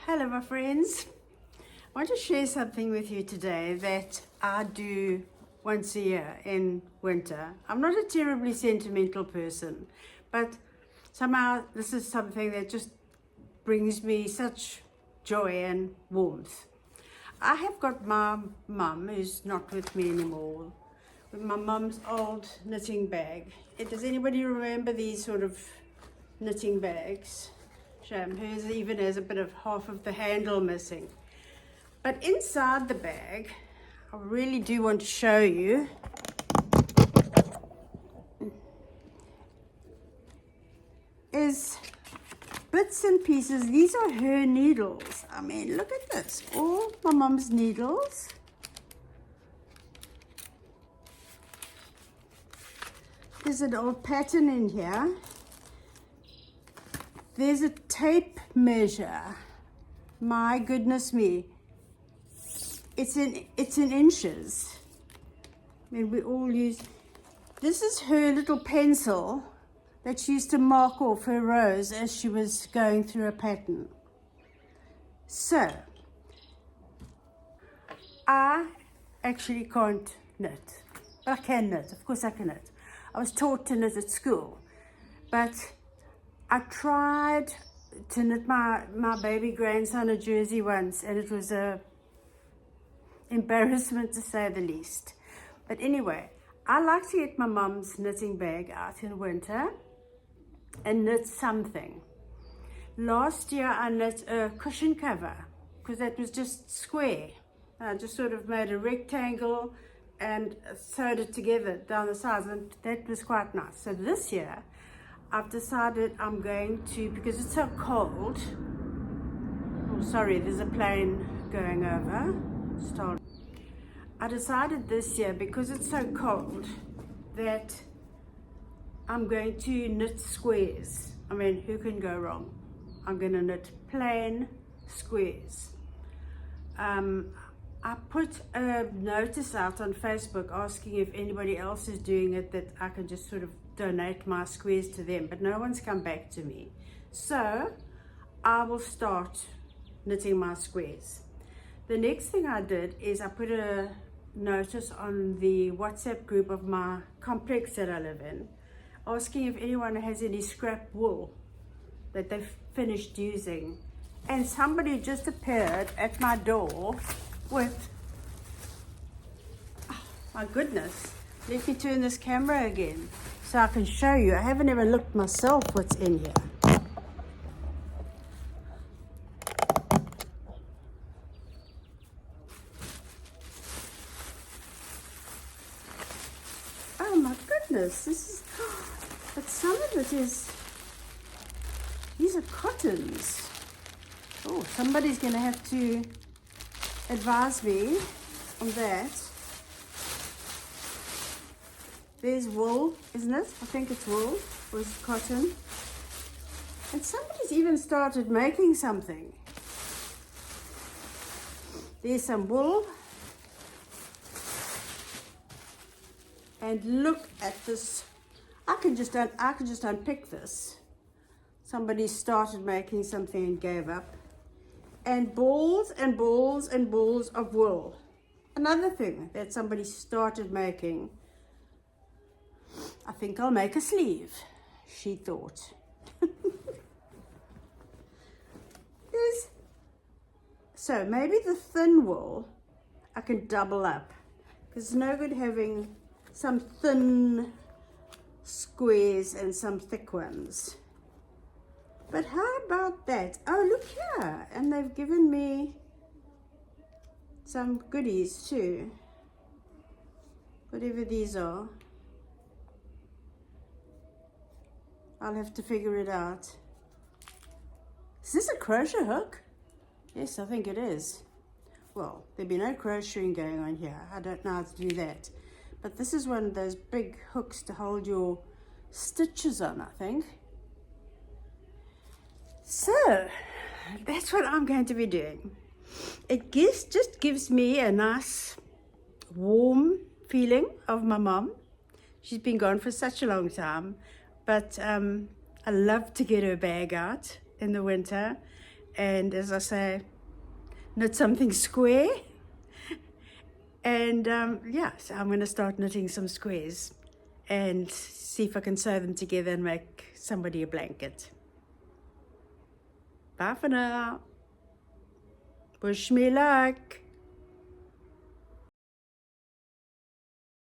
Hello my friends, I want to share something with you today that I do once a year in winter. I'm not a terribly sentimental person, but somehow this is something that just brings me such joy and warmth. I have got my mum, who's not with me anymore, with my mum's old knitting bag. Does anybody remember these sort of knitting bags? Shame, hers even has a bit of half of the handle missing. But inside the bag, I really do want to show you, is bits and pieces. These are her needles. I mean, look at this, all my mum's needles. There's an old pattern in here. There's a tape measure. My goodness me. It's in inches. I mean, we all use, this is her little pencil that she used to mark off her rows as she was going through a pattern. So, I actually can't knit. I can knit, of course I can knit. I was taught to knit at school, but I tried to knit my baby grandson a jersey once, and it was a embarrassment to say the least. But anyway, I like to get my mum's knitting bag out in winter and knit something. Last year I knit a cushion cover because that was just square. I just sort of made a rectangle and sewed it together down the sides, and that was quite nice. So this year I've decided I'm going to, because it's so cold, oh sorry, there's a plane going over. I decided this year, because it's so cold, that I'm going to knit squares. I mean, who can go wrong? I'm going to knit plain squares. I put a notice out on Facebook asking if anybody else is doing it, that I can just sort of donate my squares to them, but no one's come back to me. So I will start knitting my squares. The next thing I did is I put a notice on the WhatsApp group of my complex that I live in, asking if anyone has any scrap wool that they've finished using. And somebody just appeared at my door with, oh my goodness, let me turn this camera again so I can show you. I haven't even looked myself what's in here. Oh my goodness, this is, but some of it is, these are cottons. Oh, somebody's going to have to advise me on that. There's wool, isn't it? I think it's wool, or is it cotton? And somebody's even started making something. There's some wool. And look at this. I can just unpick this. Somebody started making something and gave up. And balls and balls and balls of wool. Another thing that somebody started making. I think I'll make a sleeve, she thought. So maybe the thin wool I can double up, because it's no good having some thin squares and some thick ones. But how about that? Oh, look here. And they've given me some goodies too. Whatever these are. I'll have to figure it out. Is this a crochet hook? Yes, I think it is. Well, there'd be no crocheting going on here. I don't know how to do that. But this is one of those big hooks to hold your stitches on, I think. So, that's what I'm going to be doing. It just gives me a nice, warm feeling of my mom. She's been gone for such a long time. But I love to get her bag out in the winter and as I say, knit something square. And yeah, so I'm going to start knitting some squares and see if I can sew them together and make somebody a blanket. Bye for now. Wish me luck.